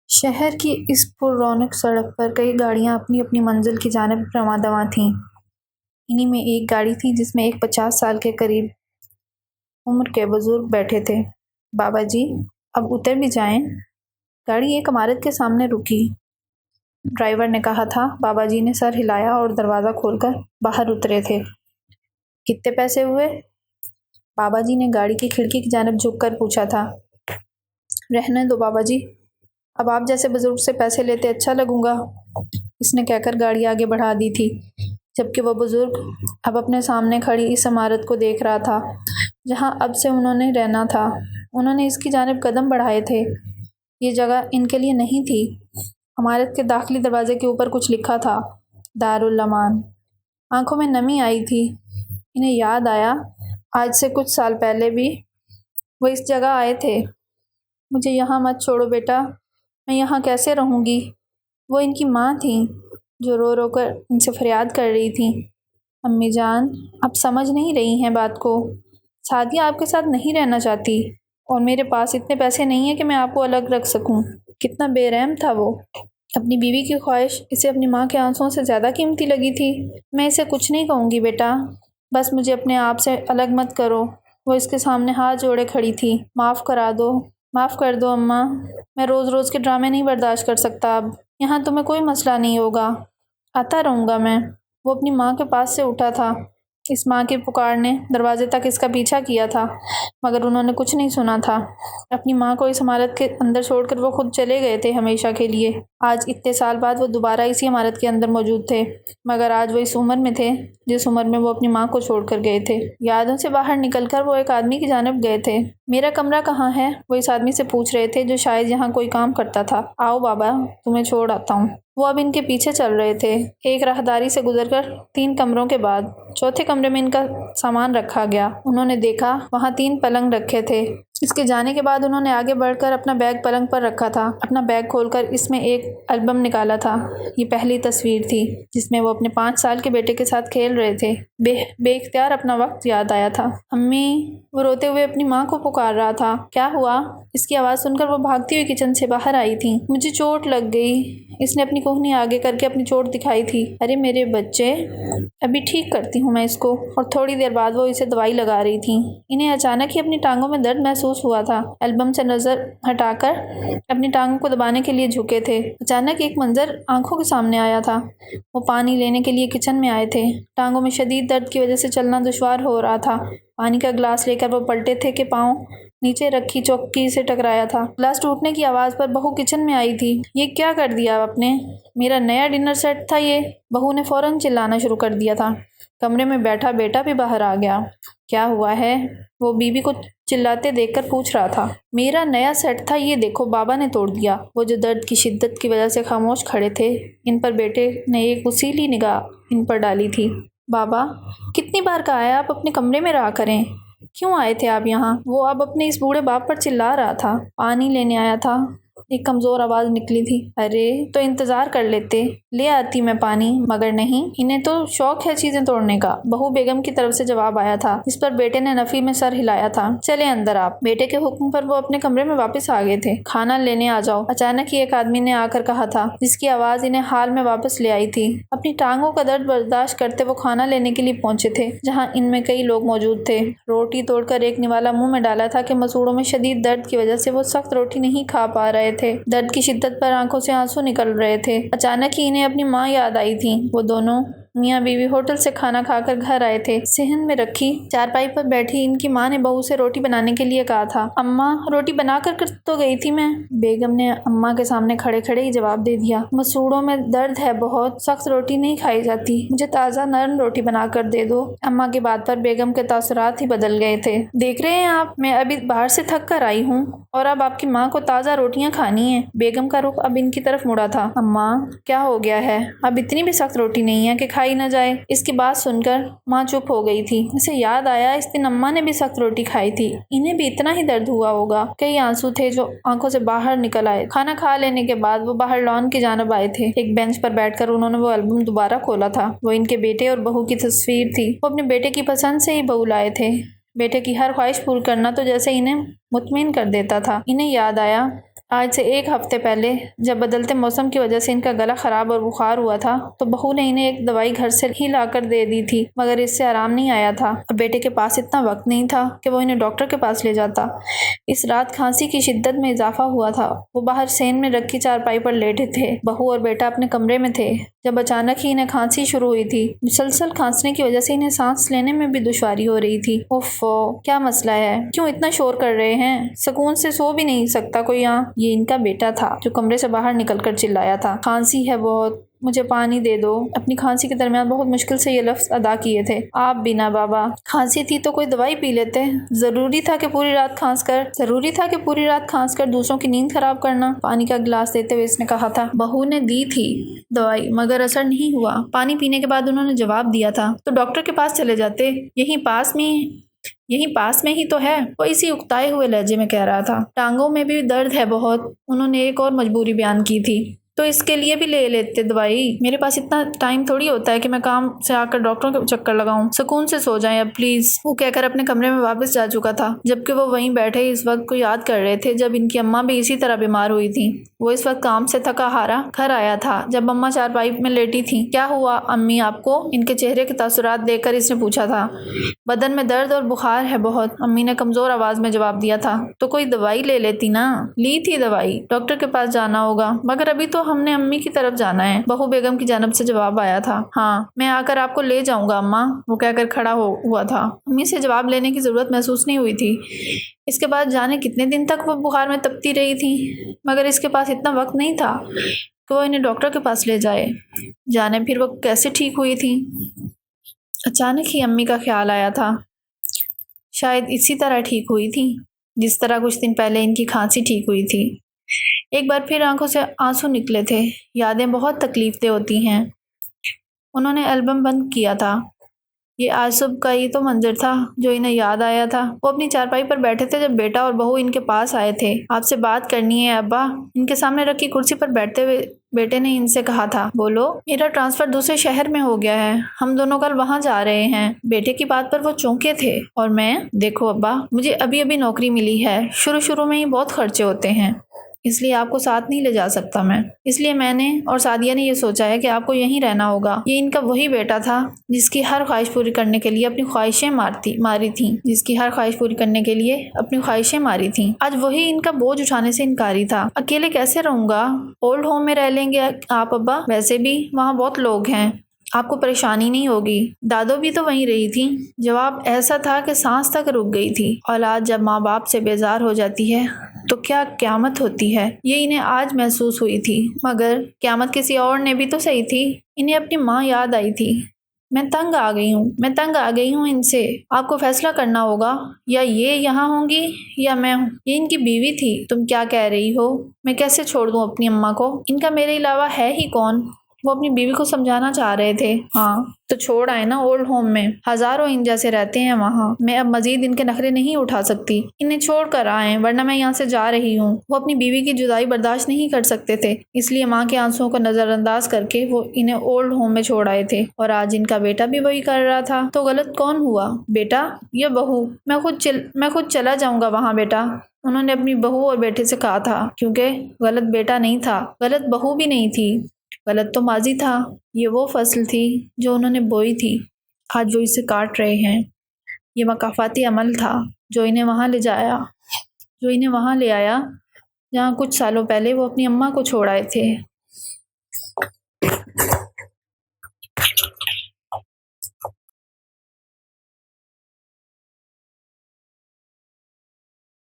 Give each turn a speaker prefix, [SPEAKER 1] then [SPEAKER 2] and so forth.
[SPEAKER 1] شہر کی اس پر رونق سڑک پر کئی گاڑیاں اپنی اپنی منزل کی جانب رواں دواں تھیں۔ انہی میں ایک گاڑی تھی جس میں ایک 50 سال کے قریب عمر کے بزرگ بیٹھے تھے۔ بابا جی اب اتر بھی جائیں۔ گاڑی ایک عمارت کے سامنے رکی۔ ڈرائیور نے کہا تھا۔ بابا جی نے سر ہلایا اور دروازہ کھول کر باہر اترے تھے۔ کتنے پیسے ہوئے؟ بابا جی نے گاڑی کی کھڑکی کی جانب جھک کر پوچھا تھا۔ رہنے دو بابا جی، اب آپ جیسے بزرگ سے پیسے لیتے اچھا لگوں گا، اس نے کہہ کر گاڑی آگے بڑھا دی تھی، جبکہ وہ بزرگ اب اپنے سامنے کھڑی اس عمارت کو دیکھ رہا تھا جہاں اب سے انہوں نے رہنا تھا۔ انہوں نے اس کی جانب قدم بڑھائے تھے۔ یہ جگہ ان کے لیے نہیں تھی۔ عمارت کے داخلی دروازے کے اوپر کچھ لکھا تھا، دارالامان۔ آنکھوں میں نمی آئی تھی۔ انہیں یاد آیا آج سے کچھ سال پہلے بھی وہ اس جگہ آئے تھے۔ مجھے یہاں مت چھوڑو بیٹا، میں یہاں کیسے رہوں گی؟ وہ ان کی ماں تھیں جو رو رو کر ان سے فریاد کر رہی تھیں۔ امی جان، آپ سمجھ نہیں رہی ہیں بات کو۔ سعدیہ آپ کے ساتھ نہیں رہنا چاہتی اور میرے پاس اتنے پیسے نہیں ہیں کہ میں آپ کو الگ رکھ سکوں۔ کتنا بے رحم تھا وہ۔ اپنی بیوی کی خواہش اسے اپنی ماں کے آنسوؤں سے زیادہ قیمتی لگی تھی۔ میں اسے کچھ نہیں کہوں گی بیٹا، بس مجھے اپنے آپ سے الگ مت کرو۔ وہ اس کے سامنے ہاتھ جوڑے کھڑی تھی۔ معاف کر دو اماں، میں روز روز کے ڈرامے نہیں برداشت کر سکتا اب۔ یہاں تمہیں کوئی مسئلہ نہیں ہوگا، آتا رہوں گا میں۔ وہ اپنی ماں کے پاس سے اٹھا تھا۔ اس ماں کی پکار نے دروازے تک اس کا پیچھا کیا تھا، مگر انہوں نے کچھ نہیں سنا تھا۔ اپنی ماں کو اس عمارت کے اندر چھوڑ کر وہ خود چلے گئے تھے ہمیشہ کے لیے۔ آج اتنے سال بعد وہ دوبارہ اسی عمارت کے اندر موجود تھے، مگر آج وہ اس عمر میں تھے جس عمر میں وہ اپنی ماں کو چھوڑ کر گئے تھے۔ یادوں سے باہر نکل کر وہ ایک آدمی کی جانب گئے تھے۔ میرا کمرہ کہاں ہے؟ وہ اس آدمی سے پوچھ رہے تھے جو شاید یہاں کوئی کام کرتا تھا۔ آؤ بابا، تمہیں چھوڑ آتا ہوں۔ وہ اب ان کے پیچھے چل رہے تھے۔ ایک راہداری سے گزر کر 3 کمروں کے بعد چوتھے کمرے میں ان کا سامان رکھا گیا۔ انہوں نے دیکھا وہاں 3 پلنگ رکھے تھے۔ اس کے جانے کے بعد انہوں نے آگے بڑھ کر اپنا بیگ پلنگ پر رکھا تھا۔ اپنا بیگ کھول کر اس میں ایک البم نکالا تھا۔ یہ پہلی تصویر تھی جس میں وہ اپنے 5 سال کے بیٹے کے ساتھ کھیل رہے تھے۔ بے اختیار اپنا وقت یاد آیا تھا۔ امی، وہ روتے ہوئے اپنی ماں کو پکار رہا تھا۔ کیا ہوا؟ اس کی آواز سن کر وہ بھاگتی ہوئی کچن سے باہر آئی تھی۔ مجھے چوٹ لگ گئی۔ اس نے اپنی کوہنی آگے کر کے اپنی چوٹ دکھائی تھی۔ ارے میرے بچے، ابھی ٹھیک کرتی ہوں میں اس کو۔ اور تھوڑی دیر بعد وہ اسے دوائی لگا رہی تھیں۔ انہیں اچانک ہی اپنی ٹانگوں میں درد محسوس ہوا تھا۔ البم سے نظر ہٹا کر اپنی ٹانگوں کو دبانے کے لیے جھکے تھے۔ اچانک ایک منظر آنکھوں کے سامنے آیا تھا۔ وہ پانی لینے کے لیے کچن میں آئے تھے۔ ٹانگوں میں شدید درد کی وجہ سے چلنا دشوار ہو رہا تھا۔ پانی کا گلاس لے کر وہ پلٹے تھے کہ پاؤں نیچے رکھی چوکی سے ٹکرایا تھا۔ گلاس ٹوٹنے کی آواز پر بہو کچن میں آئی تھی۔ یہ کیا کر دیا آپ نے؟ میرا نیا ڈنر سیٹ تھا یہ۔ بہو نے فوراً چلانا شروع کر دیا تھا۔ کمرے میں بیٹھا بیٹا بھی باہر آ گیا۔ کیا ہوا ہے؟ وہ بیوی کو چلاتے دیکھ کر پوچھ رہا تھا۔ میرا نیا سیٹ تھا، یہ دیکھو بابا نے توڑ دیا۔ وہ جو درد کی شدت کی وجہ سے خاموش کھڑے تھے، ان پر بیٹے نے ایک وسیلی نگاہ ان پر ڈالی تھی۔ بابا، کتنی بار کہا ہے آپ اپنے کمرے میں رہا کریں؟ کیوں آئے تھے آپ یہاں؟ وہ اب اپنے اس بوڑھے باپ پر چلا رہا تھا۔ پانی لینے آیا تھا، ایک کمزور آواز نکلی تھی۔ ارے تو انتظار کر لیتے، لے آتی میں پانی، مگر نہیں، انہیں تو شوق ہے چیزیں توڑنے کا۔ بہو بیگم کی طرف سے جواب آیا تھا، جس پر بیٹے نے نفی میں سر ہلایا تھا۔ چلے اندر آپ۔ بیٹے کے حکم پر وہ اپنے کمرے میں واپس آ گئے تھے۔ کھانا لینے آ جاؤ، اچانک ہی ایک آدمی نے آ کر کہا تھا، جس کی آواز انہیں حال میں واپس لے آئی تھی۔ اپنی ٹانگوں کا درد برداشت کرتے وہ کھانا لینے کے لیے پہنچے تھے، جہاں ان میں کئی لوگ موجود تھے۔ روٹی توڑ کر ایک نوالا منہ میں ڈالا تھا کہ مسوڑوں میں شدید درد کی وجہ سے وہ سخت روٹی نہیں کھا پا رہے تھے۔ درد کی شدت پر آنکھوں سے آنسو نکل رہے تھے۔ اچانک ہی انہیں اپنی ماں یاد آئی تھی۔ وہ دونوں میاں بیوی ہوٹل سے کھانا کھا کر گھر آئے تھے۔ صحن میں رکھی چارپائی پر بیٹھی ان کی ماں نے بہو سے روٹی بنانے کے لیے کہا تھا۔ اماں، روٹی بنا کر تو گئی تھی میں۔ بیگم نے اماں کے سامنے کھڑے کھڑے ہی جواب دے دیا۔ مسوڑوں میں درد ہے بہت، سخت روٹی نہیں کھائی جاتی، مجھے تازہ نرم روٹی بنا کر دے دو۔ اماں کی بات پر بیگم کے تاثرات ہی بدل گئے تھے۔ دیکھ رہے ہیں آپ، میں ابھی باہر سے تھک کر آئی ہوں اور اب آپ کی ماں کو تازہ روٹیاں کھانی ہیں۔ بیگم کا رخ اب ان کی طرف مڑا تھا۔ اماں، کیا ہو گیا ہے؟ اب اتنی بھی سخت روٹی نہیں ہے کہ کھائی نہ جائے۔ اس کی بات سن کر ماں چپ ہو گئی تھی۔ اسے یاد آیا اس دن اماں نے بھی سخت روٹی کھائی تھی، انہیں بھی اتنا ہی درد ہوا ہوگا۔ کئی آنسو تھے جو آنکھوں سے باہر نکل آئے۔ کھانا کھا لینے کے بعد وہ باہر لان کی جانب آئے تھے۔ ایک بینچ پر بیٹھ کر انہوں نے وہ البم دوبارہ کھولا تھا۔ وہ ان کے بیٹے اور بہو کی تصویر تھی۔ وہ اپنے بیٹے کی پسند سے ہی بہو لائے تھے۔ بیٹے کی ہر خواہش پوری کرنا تو جیسے انہیں مطمئن کر دیتا تھا۔ انہیں یاد آیا آج سے 1 ہفتے پہلے جب بدلتے موسم کی وجہ سے ان کا گلا خراب اور بخار ہوا تھا تو بہو نے انہیں ایک دوائی گھر سے ہی لا کر دے دی تھی، مگر اس سے آرام نہیں آیا تھا اور بیٹے کے پاس اتنا وقت نہیں تھا کہ وہ انہیں ڈاکٹر کے پاس لے جاتا۔ اس رات کھانسی کی شدت میں اضافہ ہوا تھا۔ وہ باہر سین میں رکھی چارپائی پر لیٹے تھے، بہو اور بیٹا اپنے کمرے میں تھے جب اچانک ہی انہیں کھانسی شروع ہوئی تھی۔ مسلسل کھانسنے کی وجہ سے انہیں سانس لینے میں بھی دشواری ہو رہی تھی۔ اوفو، کیا مسئلہ ہے؟ کیوں اتنا شور کر رہے ہیں؟ سکون سے سو بھی نہیں سکتا کوئی یہاں؟ یہ ان کا بیٹا تھا جو کمرے سے باہر نکل کر چلایا تھا، کھانسی ہے بہت، مجھے پانی دے دو۔ اپنی کھانسی کے درمیان بہت مشکل سے یہ لفظ ادا کیے تھے۔ آپ بھی نہ بابا، کھانسی تھی تو کوئی دوائی پی لیتے، ضروری تھا کہ پوری رات کھانس کر دوسروں کی نیند خراب کرنا؟ پانی کا گلاس دیتے ہوئے اس نے کہا تھا۔ بہو نے دی تھی دوائی مگر اثر نہیں ہوا۔ پانی پینے کے بعد انہوں نے جواب دیا تھا، تو ڈاکٹر کے پاس چلے جاتے، یہیں پاس میں ہی تو ہے، وہ اسی اکتائے ہوئے لہجے میں کہہ رہا تھا۔ ٹانگوں میں بھی درد ہے بہت، انہوں نے ایک اور مجبوری بیان کی تھی۔ تو اس کے لیے بھی لے لیتے دوائی؟ میرے پاس اتنا ٹائم تھوڑی ہوتا ہے کہ میں کام سے آ کر ڈاکٹروں کے چکر لگاؤں۔ سکون سے سو جائیں اب پلیز، وہ کہہ کر اپنے کمرے میں واپس جا چکا تھا، جبکہ وہ وہیں بیٹھے اس وقت کو یاد کر رہے تھے جب ان کی اماں بھی اسی طرح بیمار ہوئی تھی۔ وہ اس وقت کام سے تھکا ہارا گھر آیا تھا جب اماں چارپائی میں لیٹی تھیں۔ کیا ہوا امی آپ کو؟ ان کے چہرے کے تاثرات دیکھ کر اس نے پوچھا تھا۔ بدن میں درد اور بخار ہے بہت، امی نے کمزور آواز میں جواب دیا تھا۔ تو کوئی دوائی لے لیتی نا؟ لی تھی دوائی، ڈاکٹر کے پاس جانا ہوگا، مگر ابھی تو ہم نے امی کی طرف جانا ہے، بہو بیگم کی جانب سے جواب آیا تھا۔ ہاں، میں آ کر آپ کو لے جاؤں گا اماں، وہ کہہ کر کھڑا ہوا تھا۔ امی سے جواب لینے کی ضرورت محسوس نہیں ہوئی تھی۔ اس کے بعد جانے کتنے دن تک وہ بخار میں تپتی رہی تھی، مگر اس کے پاس اتنا وقت نہیں تھا کہ وہ انہیں ڈاکٹر کے پاس لے جانے پھر وہ کیسے ٹھیک ہوئی تھی؟ اچانک ہی امی کا خیال آیا تھا، شاید اسی طرح ٹھیک ہوئی تھی جس طرح کچھ دن پہلے ان کی کھانسی ٹھیک ہوئی تھی۔ ایک بار پھر آنکھوں سے آنسو نکلے تھے۔ یادیں بہت تکلیف دہ ہوتی ہیں۔ انہوں نے البم بند کیا تھا۔ یہ آج صبح کا ہی تو منظر تھا جو انہیں یاد آیا تھا۔ وہ اپنی چارپائی پر بیٹھے تھے جب بیٹا اور بہو ان کے پاس آئے تھے۔ آپ سے بات کرنی ہے ابا، ان کے سامنے رکھی کرسی پر بیٹھتے ہوئے بیٹے نے ان سے کہا تھا۔ بولو۔ میرا ٹرانسفر دوسرے شہر میں ہو گیا ہے، ہم دونوں کل وہاں جا رہے ہیں۔ بیٹے کی بات پر وہ چونکے تھے۔ اور میں؟ دیکھو ابا، مجھے ابھی نوکری ملی ہے، شروع میں ہی بہت خرچے ہوتے ہیں، اس لیے آپ کو ساتھ نہیں لے جا سکتا میں، اس لیے میں نے اور سعدیہ نے یہ سوچا ہے کہ آپ کو یہیں رہنا ہوگا۔ یہ ان کا وہی بیٹا تھا جس کی ہر خواہش پوری کرنے کے لیے اپنی خواہشیں ماری تھیں، آج وہی ان کا بوجھ اٹھانے سے انکاری تھا۔ اکیلے کیسے رہوں گا؟ اولڈ ہوم میں رہ لیں گے آپ ابا، ویسے بھی وہاں بہت لوگ ہیں، آپ کو پریشانی نہیں ہوگی۔ دادو بھی تو وہیں رہی تھی۔ جواب ایسا تھا کہ سانس تک رک گئی تھی۔ اولاد جب ماں باپ سے بیزار ہو جاتی ہے تو کیا قیامت ہوتی ہے، یہ انہیں آج محسوس ہوئی تھی، مگر قیامت کسی اور نے بھی تو سہی تھی۔ انہیں اپنی ماں یاد آئی تھی۔ میں تنگ آ گئی ہوں ان سے، آپ کو فیصلہ کرنا ہوگا، یا یہ یہاں ہوں گی یا میں ہوں۔ یہ ان کی بیوی تھی۔ تم کیا کہہ رہی ہو؟ میں کیسے چھوڑ دوں اپنی اماں کو؟ ان کا میرے علاوہ ہے ہی کون؟ وہ اپنی بیوی کو سمجھانا چاہ رہے تھے۔ ہاں تو چھوڑ آئے نا اولڈ ہوم میں، ہزاروں ان جیسے رہتے ہیں وہاں، میں اب مزید ان کے نخرے نہیں اٹھا سکتی، انہیں چھوڑ کر آئیں ورنہ میں یہاں سے جا رہی ہوں۔ وہ اپنی بیوی کی جدائی برداشت نہیں کر سکتے تھے، اس لیے ماں کے آنسوؤں کو نظر انداز کر کے وہ انہیں اولڈ ہوم میں چھوڑ آئے تھے، اور آج ان کا بیٹا بھی وہی کر رہا تھا۔ تو غلط کون ہوا، بیٹا یا بہو؟ میں خود چلا جاؤں گا وہاں بیٹا، انہوں نے اپنی بہو اور بیٹے سے کہا تھا، کیونکہ غلط بیٹا نہیں تھا، غلط بہو بھی نہیں تھی، غلط تو ماضی تھا۔ یہ وہ فصل تھی جو انہوں نے بوئی تھی، آج وہ اسے کاٹ رہے ہیں۔ یہ مکافاتی عمل تھا جو انہیں وہاں لے آیا جہاں کچھ سالوں پہلے وہ اپنی اماں کو چھوڑ آئے تھے۔